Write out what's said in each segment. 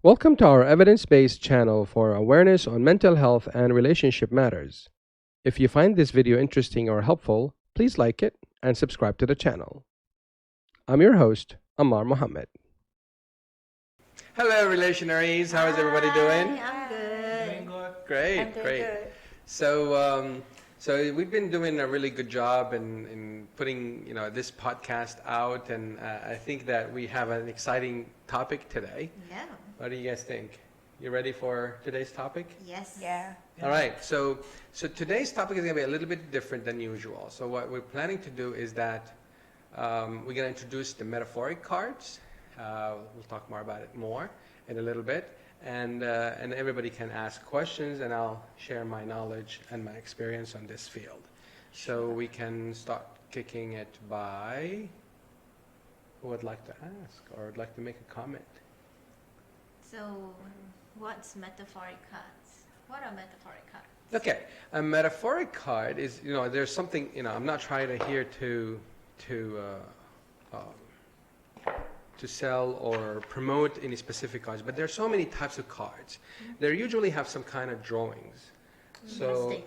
Welcome to our evidence based channel for awareness on mental health and relationship matters. If you find this video interesting or helpful, please like it and subscribe to the channel. I'm your host, Ammar Mohammed. Hello, Relationaries. How is everybody doing? I'm good. Doing good. Great, I'm doing great. good. So we've been doing a really good job in putting this podcast out, and I think that we have an exciting topic today. Yeah. What do you guys think? You ready for today's topic? Yes. Yeah. All right. So today's topic is going to be a little bit different than usual. So what we're planning to do is that we're going to introduce the metaphoric cards. We'll talk more about it more in a little bit, and everybody can ask questions, and I'll share my knowledge and my experience on this field. So we can start kicking it by who would like to ask or would like to make a comment. So, what's metaphoric cards? What are metaphoric cards? Okay, a metaphoric card is, there's something, I'm not trying to here to sell or promote any specific cards, but there are so many types of cards. They usually have some kind of drawings. Interesting,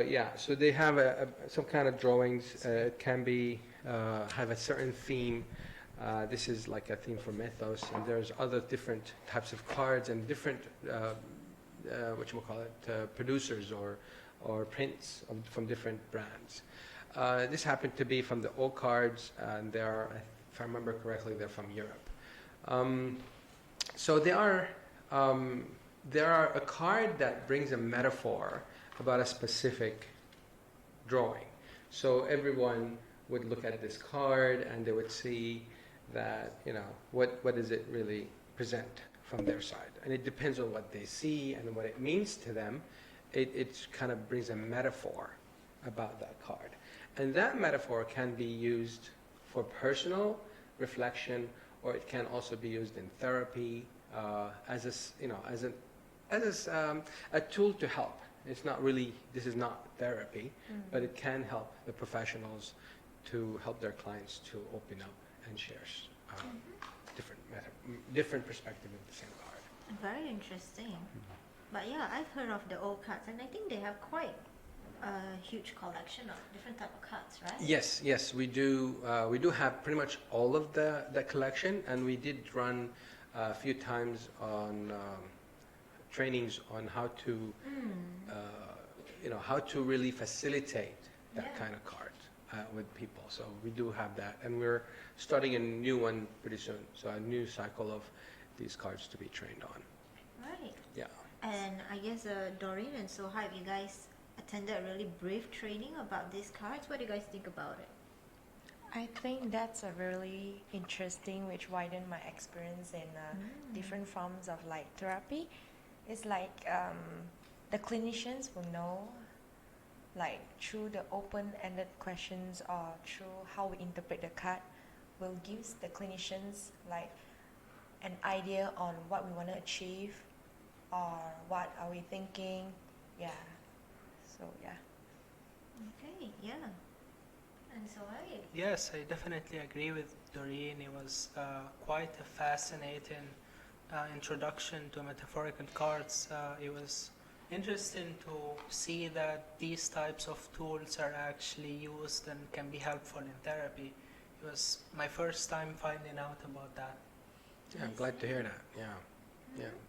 yeah. So they have some kind of drawings. It can be have a certain theme. This is like a theme for mythos, and there's other different types of cards and different producers or prints from different brands. This happened to be from the old cards, and they are, if I remember correctly, they're from Europe. So they are a card that brings a metaphor about a specific drawing. So everyone would look at this card and they would see that, what does it really present from their side. And it depends on what they see and what it means to them. It kind of brings a metaphor about that card. And that metaphor can be used for personal reflection, or it can also be used in therapy as a tool to help. This is not therapy, but it can help the professionals to help their clients to open up and share different perspective of the same card. Very interesting. But yeah, I've heard of the old cards, and I think they have quite a huge collection of different type of cards, right? Yes, we do. We do have pretty much all of the collection, and we did run a few times on trainings on how to, how to really facilitate that kind of card with people. So we do have that, and we're starting a new one pretty soon. So a new cycle of these cards to be trained on. Right. Yeah. And I guess Dorine and Sohaib, you guys attended a really brief training about these cards. What do you guys think about it? I think that's a really interesting, which widened my experience in different forms of like therapy. It's like the clinicians will know, like through the open-ended questions or through how we interpret the card, will give the clinicians like an idea on what we want to achieve or what are we thinking. Yeah. So yeah. Okay, yeah. And Sohaib? Yes, I definitely agree with Doreen. It was quite a fascinating introduction to metaphorical cards. It was interesting to see that these types of tools are actually used and can be helpful in therapy. It was my first time finding out about that. Yeah, I'm glad to hear that. Yeah.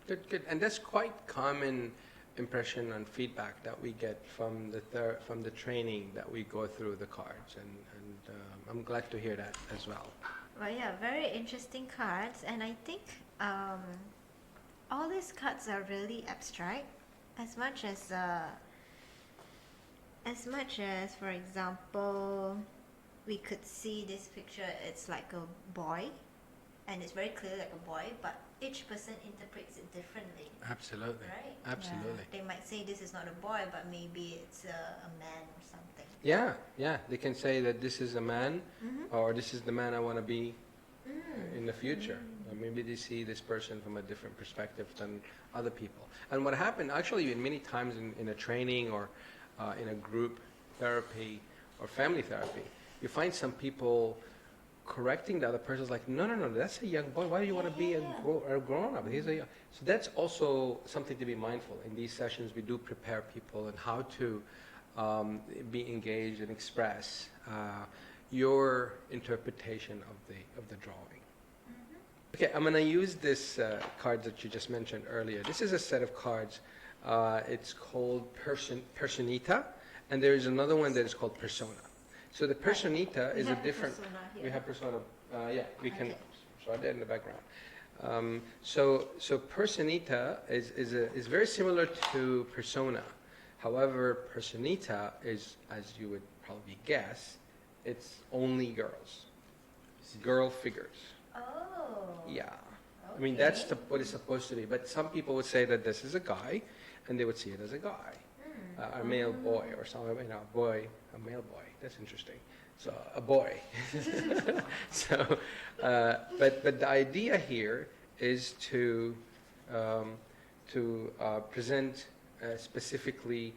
Good. And that's quite common impression and feedback that we get from the training that we go through the cards, and I'm glad to hear that as well. Well, yeah, very interesting cards, and I think all these cards are really abstract, as much as for example, we could see this picture. It's like a boy, and it's very clearly like a boy, but each person interprets it differently. Absolutely. Right? Absolutely. They might say this is not a boy, but maybe it's a man or something. Yeah. They can say that this is a man, or this is the man I want to be in the future. Or maybe they see this person from a different perspective than other people. And what happened, actually, many times in a training or in a group therapy or family therapy, you find some people correcting the other person's like, no, no, no, that's a young boy. Why do you want to be a grown up? He's a young. So that's also something to be mindful. In these sessions, we do prepare people on how to be engaged and express your interpretation of the drawing. Okay, I'm going to use this card that you just mentioned earlier. This is a set of cards. It's called Personita, and there is another one that is called Persona. So the Personita is a different. We have Persona. Yeah, we can. So I did in the background. So Personita is very similar to Persona. However, Personita is, as you would probably guess, it's only girls, girl figures. Oh. Yeah. I mean, that's what it's supposed to be. But some people would say that this is a guy, and they would see it as a guy, a male boy, or something. You know, a male boy. That's interesting. So a boy. So, but the idea here is to present specifically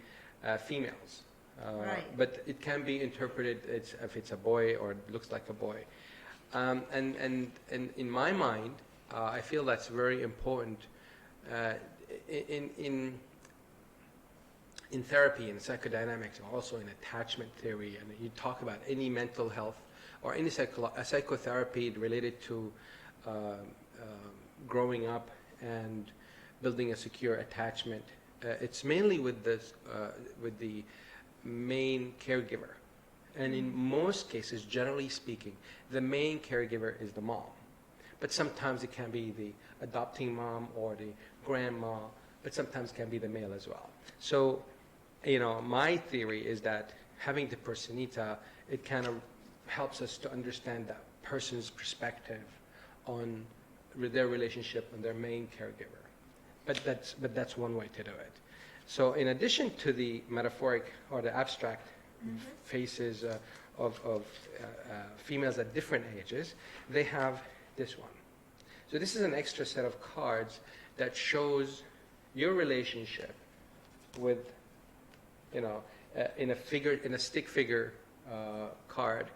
females. Right. But it can be interpreted if it's a boy or it looks like a boy. And in my mind, I feel that's very important in therapy, in psychodynamics, and also in attachment theory. And you talk about any mental health or any psychotherapy related to growing up and building a secure attachment. It's mainly with the main caregiver. And in most cases, generally speaking, the main caregiver is the mom. But sometimes it can be the adopting mom or the grandma, but sometimes it can be the male as well. So, you know, my theory is that having the Personita, it kind of helps us to understand that person's perspective on their relationship and their main caregiver. But that's one way to do it. So in addition to the metaphoric or the abstract faces of females at different ages, they have this one. So this is an extra set of cards that shows your relationship with, you know, in a stick figure card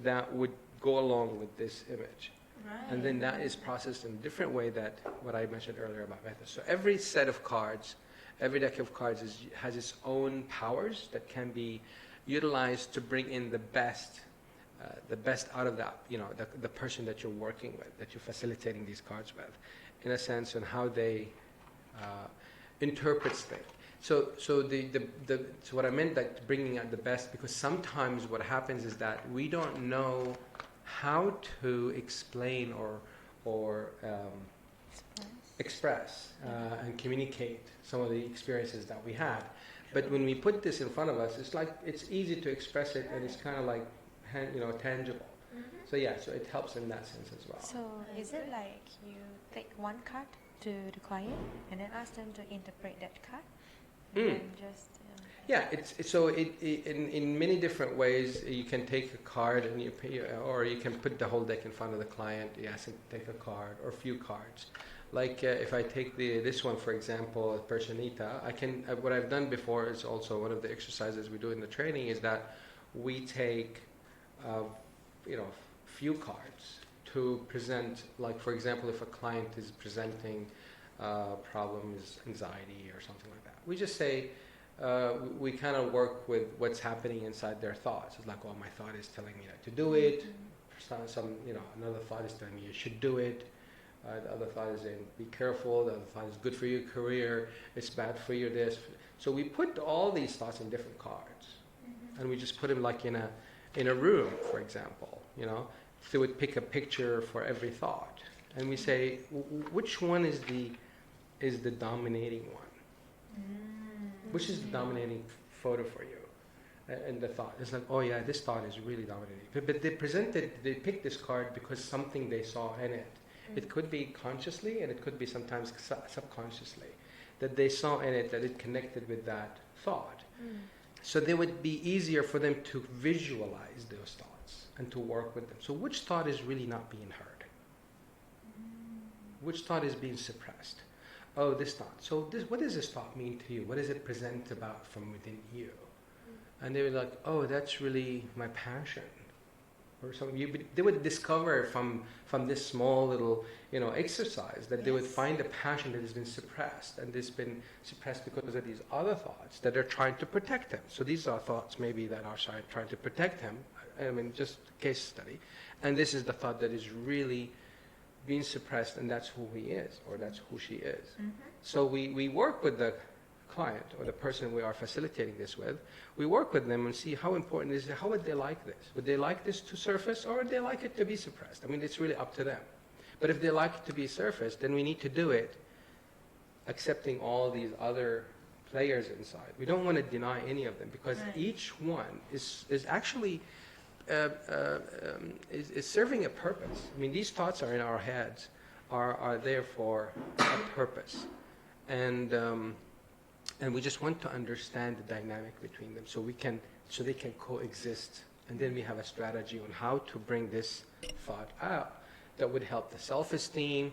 that would go along with this image. Right. And then that is processed in a different way that what I mentioned earlier about methods. So every set of cards, every deck of cards has its own powers that can be utilized to bring in the best out of that, you know, the person that you're working with, that you're facilitating these cards with, in a sense, and how they interprets things. So what I meant by bringing out the best, because sometimes what happens is that we don't know how to explain or express and communicate some of the experiences that we had. But when we put this in front of us, it's easy to express it, and it's kind of like, you know, tangible. So yeah, so it helps in that sense as well. So is it like you take one card to the client and then ask them to interpret that card? And just yeah, in many different ways. You can take a card and you pay, or you can put the whole deck in front of the client. You ask them to take a card or a few cards. Like if I take this one, for example, Personita, what I've done before is also one of the exercises we do in the training is that we take, you know, few cards to present. Like for example, if a client is presenting problem is anxiety or something like that, we just say we kind of work with what's happening inside their thoughts. It's like, oh, my thought is telling me not to do it. Some, you know, another thought is telling me you should do it. The other thought is saying, be careful. The other thought is good for your career. It's bad for you. This. So we put all these thoughts in different cards, and we just put them like in a room, for example. You know, so we would pick a picture for every thought, and we say, which one is the dominating one? Which is the dominating photo for you? And the thought. It's like, oh yeah, this thought is really dominating. But they picked this card because something they saw in it. It could be consciously, and it could be sometimes subconsciously, that they saw in it that it connected with that thought. So they would be easier for them to visualize those thoughts and to work with them. So which thought is really not being heard? Which thought is being suppressed? Oh, this thought. So what does this thought mean to you? What does it present about from within you? And they were like, oh, that's really my passion. or something. They would discover from this small little exercise that they would Yes. find a passion that has been suppressed, and it's been suppressed because of these other thoughts that are trying to protect him. So these are thoughts maybe that are trying to protect him. I mean, just case study, and this is the thought that is really being suppressed, and that's who he is, or that's who she is. Mm-hmm. So we work with the client or the person we are facilitating this with. We work with them and see how important is it, how would they like this? Would they like this to surface, or would they like it to be suppressed? I mean, it's really up to them. But if they like it to be surfaced, then we need to do it accepting all these other players inside. We don't want to deny any of them, because Right. each one is actually is serving a purpose. I mean, these thoughts are in our heads, are there for a purpose, and we just want to understand the dynamic between them, so they can coexist, and then we have a strategy on how to bring this thought out that would help the self-esteem,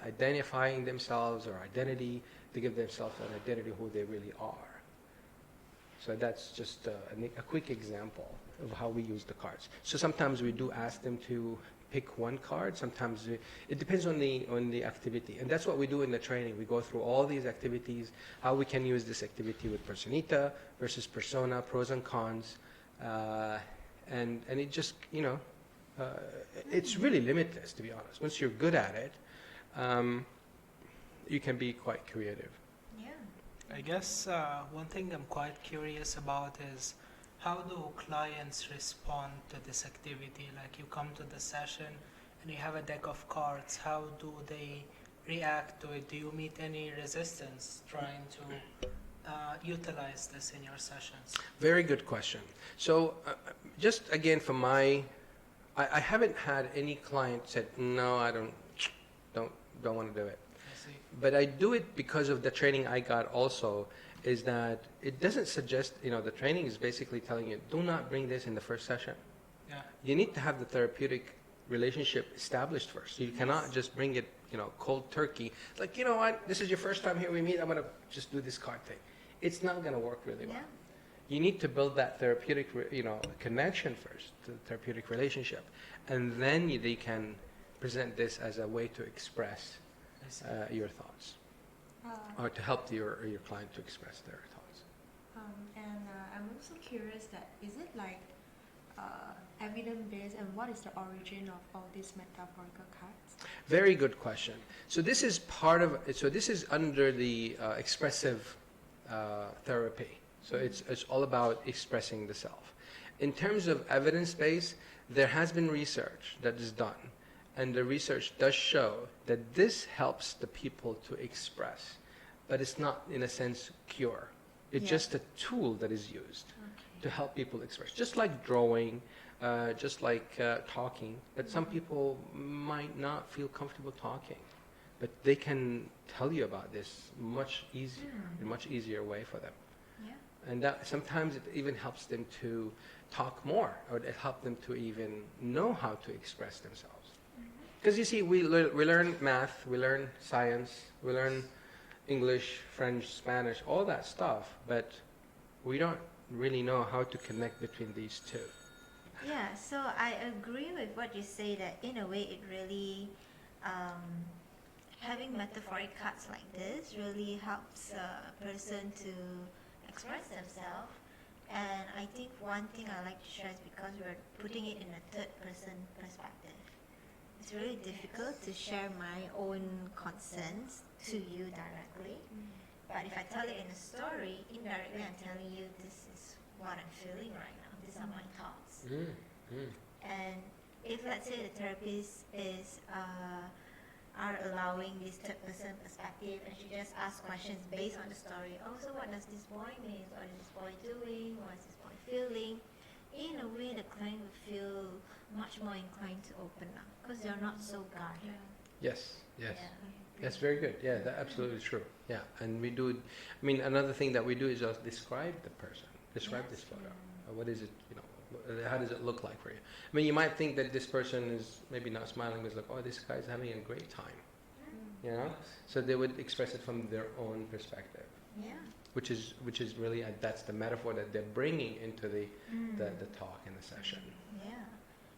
identifying themselves or identity, to give themselves an identity who they really are. So that's just a quick example of how we use the cards. So sometimes we do ask them to pick one card. Sometimes it depends on the activity, and that's what we do in the training. We go through all these activities, how we can use this activity with personita versus persona, pros and cons, and it just it's really limitless, to be honest. Once you're good at it, you can be quite creative. Yeah. I guess one thing I'm quite curious about is, how do clients respond to this activity? Like, you come to the session and you have a deck of cards. How do they react to it? Do you meet any resistance trying to utilize this in your sessions? Very good question. So just again, from I haven't had any client said, no, I don't want to do it. I see. But I do it because of the training I got also, is that it doesn't suggest, the training is basically telling you, do not bring this in the first session. Yeah. You need to have the therapeutic relationship established first. You cannot just bring it, cold turkey. It's like, you know what, this is your first time here we meet, I'm going to just do this card thing. It's not going to work really well. Yeah. You need to build that therapeutic, connection first, the therapeutic relationship. And then they can present this as a way to express I see. your thoughts, or to help your client to express their thoughts. I'm also curious that, is it like evidence-based, and what is the origin of all these metaphorical cards? Very good question. So this is this is under the expressive therapy. So it's all about expressing the self. In terms of evidence-based, there has been research that is done, and the research does show that this helps the people to express, but it's not, in a sense, cure. It's just a tool that is used to help people express. Just like drawing, just like talking, but some people might not feel comfortable talking, but they can tell you about this much easier, in a much easier way for them. Yeah. And that sometimes it even helps them to talk more, or it helps them to even know how to express themselves. Because you see, we learn math, we learn science, we learn English, French, Spanish, all that stuff, but we don't really know how to connect between these two. Yeah, so I agree with what you say, that in a way it really, having metaphoric cards like this really helps a person to express themselves. And I think one thing I like to stress, because we're putting it in a third person perspective, it's really difficult to share my own concerns to you directly. But if I tell it in a story, indirectly I'm telling you, this is what I'm feeling right now. These are my thoughts. And if, let's say, the therapist are allowing this third person perspective, and she just asks questions based on the story. Oh, so what does this boy mean? What is this boy doing? What is this boy feeling? In a way, the client will feel much more inclined to open up, because they're not so guarded. Yes, yes. Yeah. That's very good. Yeah, that's absolutely true. Yeah, and we do, I mean, another thing that we do is just describe the person, describe this photo. What is it, how does it look like for you? I mean, you might think that this person is maybe not smiling, but it's like, oh, this guy's having a great time, So they would express it from their own perspective, Yeah. which is really, that's the metaphor that they're bringing into the talk in the session. Yeah.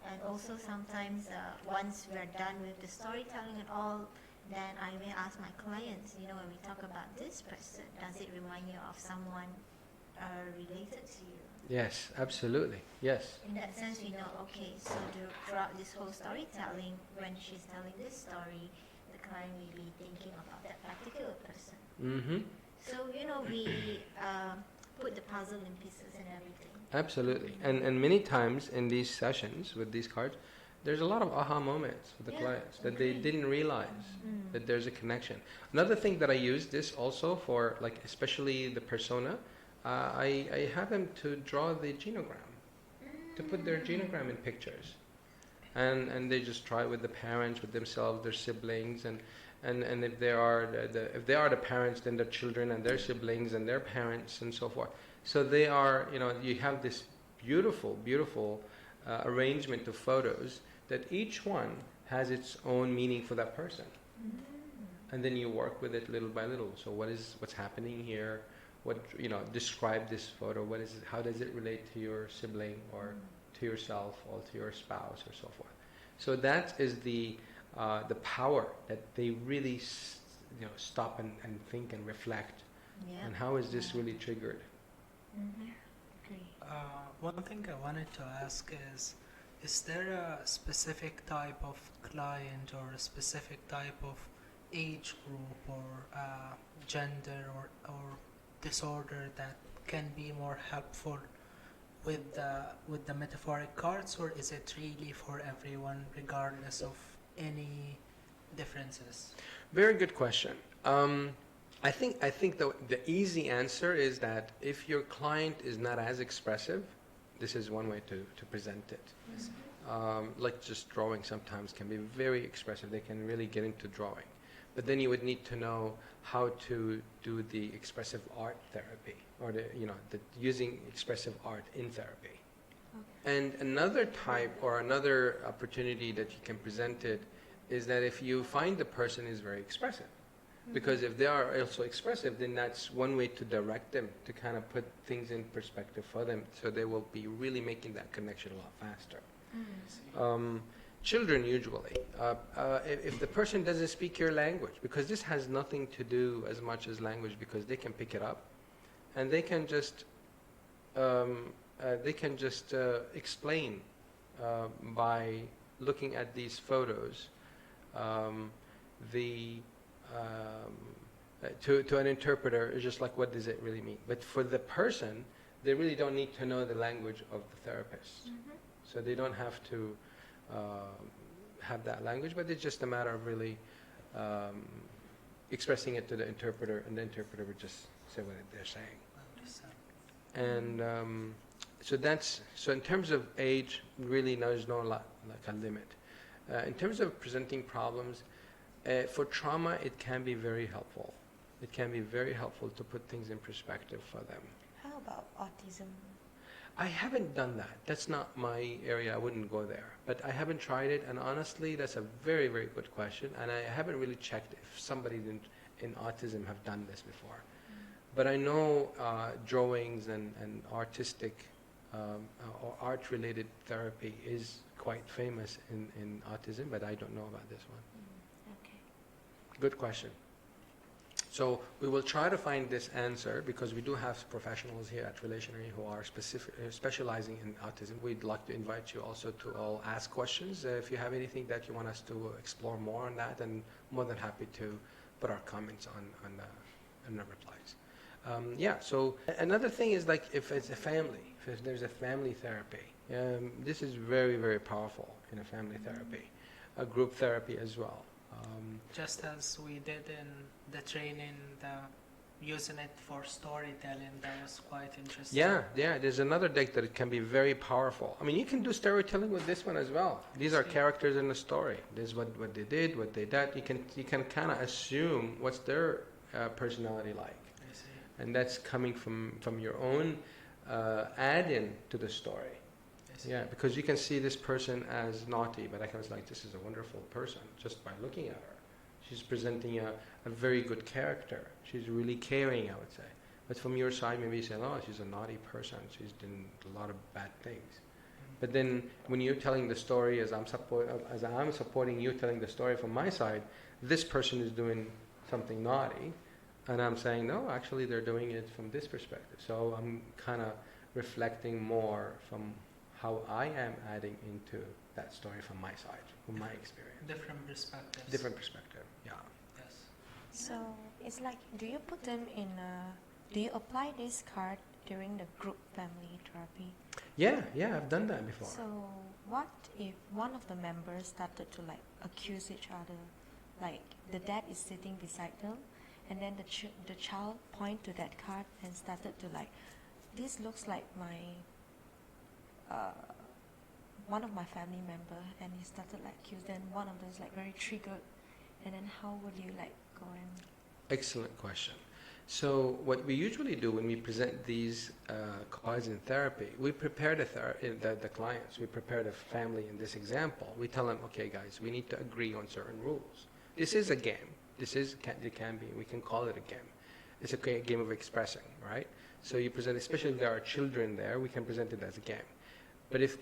And also sometimes once we're done with the storytelling and all, then I may ask my clients, when we talk about this person, does it remind you of someone related to you? Yes, absolutely. Yes. In that sense, we know, okay, so throughout this whole storytelling, when she's telling this story, the client will be thinking about that particular person. Mm-hmm. So, we put the puzzle in pieces and everything. Absolutely. And many times in these sessions with these cards, there's a lot of aha moments with the clients that they didn't realize that there's a connection. Another thing that I use this also for, like, especially the persona, I have them to draw the genogram, to put their genogram in pictures. And they just try with the parents, with themselves, their siblings, and if they are the parents, then their children and their siblings and their parents and so forth. So they are, you have this beautiful, beautiful arrangement of photos that each one has its own meaning for that person. And then you work with it little by little. So what's happening here? What, describe this photo. How does it relate to your sibling or to yourself or to your spouse or so forth? So that is the power that they really stop and think and reflect. And how is this really triggered? Agree. One thing I wanted to ask is there a specific type of client or a specific type of age group or gender or disorder that can be more helpful with the metaphoric cards, or is it really for everyone regardless of any differences? Very good question. I think the easy answer is that if your client is not as expressive, this is one way to present it. Like just drawing sometimes can be very expressive. They can really get into drawing. But then you would need to know how to do the expressive art therapy, or the using expressive art in therapy. And another type or another opportunity that you can present it is that if you find the person is very expressive, because if they are also expressive, then that's one way to direct them, to kind of put things in perspective for them, so they will be really making that connection a lot faster. Children usually, if the person doesn't speak your language, because this has nothing to do as much as language, because they can pick it up, and they can just explain by looking at these photos to an interpreter. Is just like, what does it really mean? But for the person, they really don't need to know the language of the therapist, so they don't have to have that language, but it's just a matter of really expressing it to the interpreter, and the interpreter would just say what they're saying. And so in terms of age, really there's no like a limit. In terms of presenting problems, for trauma, it can be very helpful. It can be very helpful to put things in perspective for them. How about autism? I haven't done that. That's not my area. I wouldn't go there. But I haven't tried it, and honestly, that's a very, very good question. And I haven't really checked if somebody in autism have done this before. But I know drawings and artistic or art-related therapy is quite famous in autism, but I don't know about this one. Okay. Good question. So we will try to find this answer, because we do have professionals here at Relationary who are specializing in autism. We'd like to invite you also to all ask questions. If you have anything that you want us to explore more on that, and more than happy to put our comments on the replies. So another thing is, like, if it's a family, if there's a family therapy, this is very, very powerful in a family therapy, a group therapy as well. Just as we did in the training, using it for storytelling, that was quite interesting. Yeah, there's another deck that it can be very powerful. I mean, you can do storytelling with this one as well. These are characters in the story. This is what they did, what they did. You can kind of assume what's their personality like. I see. And that's coming from your own add-in to the story. Yeah, because you can see this person as naughty, but I can was like, this is a wonderful person just by looking at her. She's presenting a very good character. She's really caring, I would say. But from your side, maybe you say, oh, she's a naughty person. She's done a lot of bad things. But then when you're telling the story as I'm supporting you telling the story from my side, this person is doing something naughty, and I'm saying, no, actually they're doing it from this perspective. So I'm kind of reflecting more from how I am adding into that story from my side, from my experience. Different perspectives. Different perspective, yeah. Yes. So it's like, do you put them in do you apply this card during the group family therapy? Yeah, I've done that before. So what if one of the members started to like accuse each other, like the dad is sitting beside them, and then the child point to that card and started to like, this looks like my one of my family member, and he started like accuse, then one of them is like very triggered, and then how would you like go and... Excellent question. So what we usually do when we present these cards in therapy, we prepare the clients, we prepare the family in this example. We tell them, okay guys, we need to agree on certain rules. This is a game. It can be, we can call it a game. It's a game of expressing, right? So you present, especially if there are children there, we can present it as a game. But if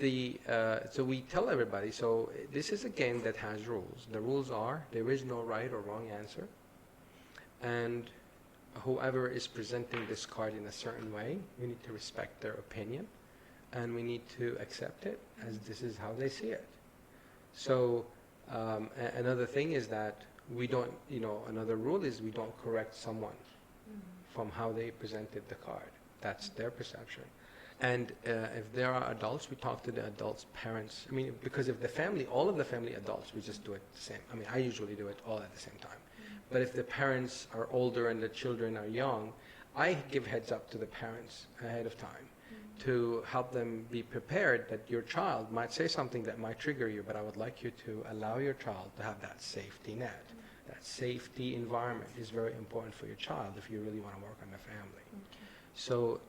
so we tell everybody, so this is a game that has rules. The rules are, there is no right or wrong answer. And whoever is presenting this card in a certain way, we need to respect their opinion, and we need to accept it as this is how they see it. So another thing is that we don't, another rule is we don't correct someone from how they presented the card. That's their perception. And if there are adults, we talk to the adults' parents. I mean, because if the family, all of the family adults, we just do it the same. I mean, I usually do it all at the same time. But if the parents are older and the children are young, I give heads up to the parents ahead of time to help them be prepared that your child might say something that might trigger you, but I would like you to allow your child to have that safety net. That safety environment is very important for your child if you really want to work on the family. Okay. So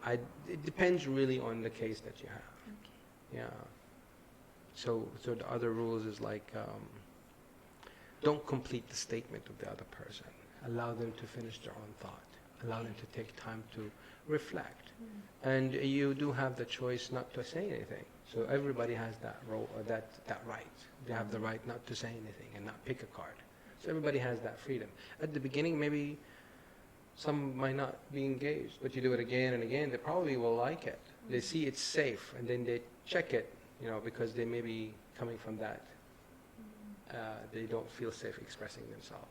it depends really on the case that you have. Okay. Yeah. So the other rules is like, don't complete the statement of the other person. Allow them to finish their own thought. Allow them to take time to reflect. And you do have the choice not to say anything. So everybody has that role, or that right. They have the right not to say anything and not pick a card. So everybody has that freedom. At the beginning, maybe some might not be engaged, but you do it again and again, they probably will like it. They see it's safe, and then they check it, because they may be coming from that. They don't feel safe expressing themselves.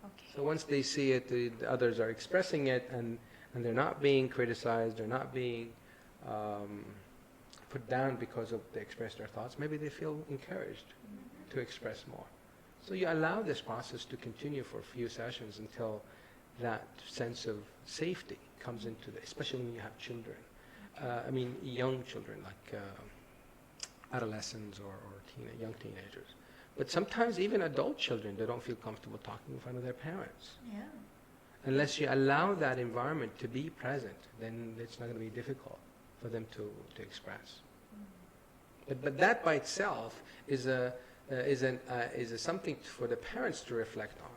Okay. So once they see it, the others are expressing it, and they're not being criticized, they're not being put down because of they express their thoughts, maybe they feel encouraged to express more. So you allow this process to continue for a few sessions until that sense of safety comes into it, especially when you have children. Young children, like adolescents or young teenagers. But sometimes even adult children, they don't feel comfortable talking in front of their parents. Yeah. Unless you allow that environment to be present, then it's not going to be difficult for them to express. But that by itself is something for the parents to reflect on.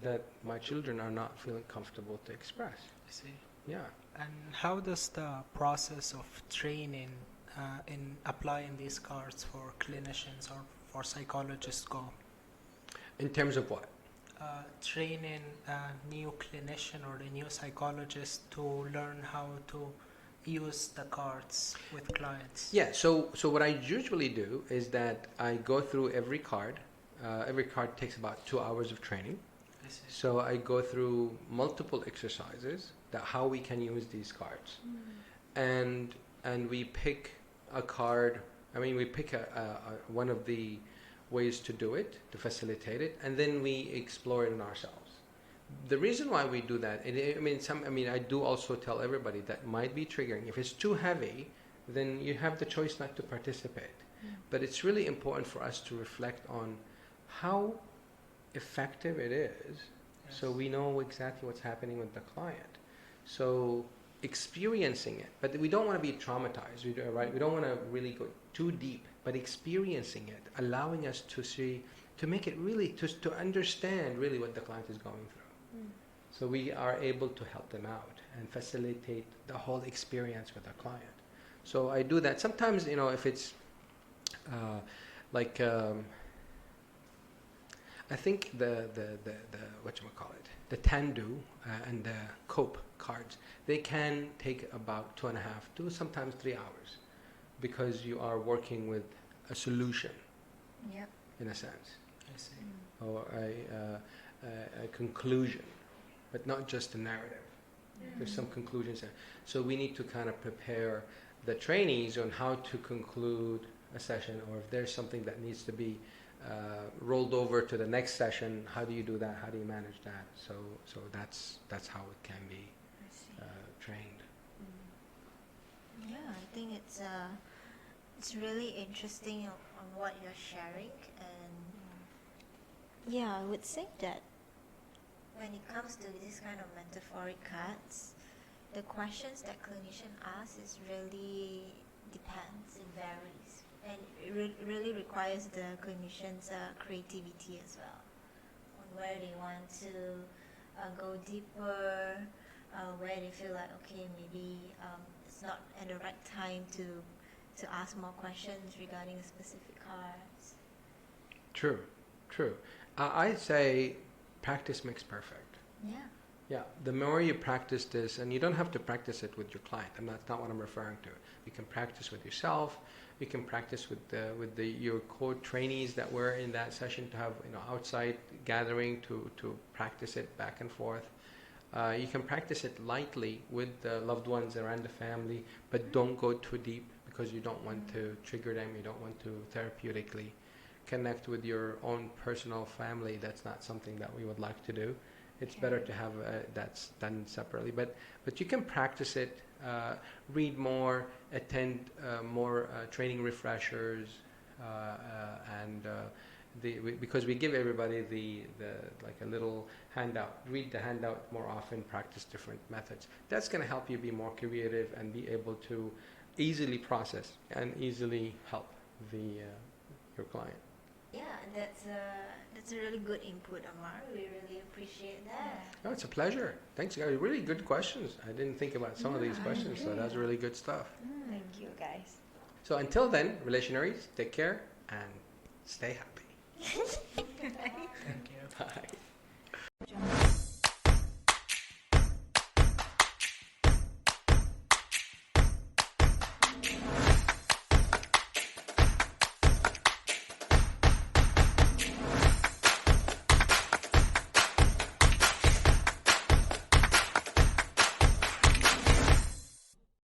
That my children are not feeling comfortable to express. I see. Yeah. And how does the process of training in applying these cards for clinicians or for psychologists go? In terms of what? Training a new clinician or a new psychologist to learn how to use the cards with clients. Yeah, so what I usually do is that I go through every card. Every card takes about 2 hours of training. I see. So I go through multiple exercises that how we can use these cards. And we pick a card. We pick one of the ways to do it, to facilitate it, and then we explore it in ourselves. The reason why we do that, I do also tell everybody that might be triggering. If it's too heavy, then you have the choice not to participate. But it's really important for us to reflect on how effective it is, so we know exactly what's happening with the client. So experiencing it, but we don't want to be traumatized, right? We don't want to really go too deep, but experiencing it, allowing us to see, to make it really, to understand really what the client is going through. So we are able to help them out and facilitate the whole experience with the client. So I do that. Sometimes, if it's like I think the whatchamacallit, the Tandu and the Cope cards, they can take about 2.5 to sometimes 3 hours, because you are working with a solution Yep. in a sense, I see. or a conclusion, but not just a narrative. There's some conclusions there. So we need to kind of prepare the trainees on how to conclude a session, or if there's something that needs to be rolled over to the next session, how do you do that? How do you manage that? So that's how it can be I see. trained. Yeah, I think it's really interesting on what you're sharing, and yeah, I would say that when it comes to this kind of metaphoric cards, the questions that clinician asks is really depends, it varies, and it really requires the clinician's creativity as well, on where they want to go deeper, where they feel like, okay, maybe it's not at the right time to ask more questions regarding a specific cards. True. I'd say practice makes perfect. Yeah. Yeah, the more you practice this, and you don't have to practice it with your client, and that's not what I'm referring to. You can practice with yourself. You can practice with your core trainees that were in that session, to have outside gathering to practice it back and forth. You can practice it lightly with the loved ones around the family, but don't go too deep, because you don't want to trigger them. You don't want to therapeutically connect with your own personal family. That's not something that we would like to do. It's better to have that's done separately. But you can practice it, read more, attend more training refreshers, and because we give everybody the like a little handout. Read the handout more often. Practice different methods. That's going to help you be more creative and be able to easily process and easily help your client. Yeah, that's a really good input, Amar. We really appreciate that. Oh, it's a pleasure. Thanks, guys. Really good questions. I didn't think about some of these Yeah, I questions, so that's really good stuff. Thank you, guys. So until then, Relationaries, take care and stay happy. Thank you. Bye.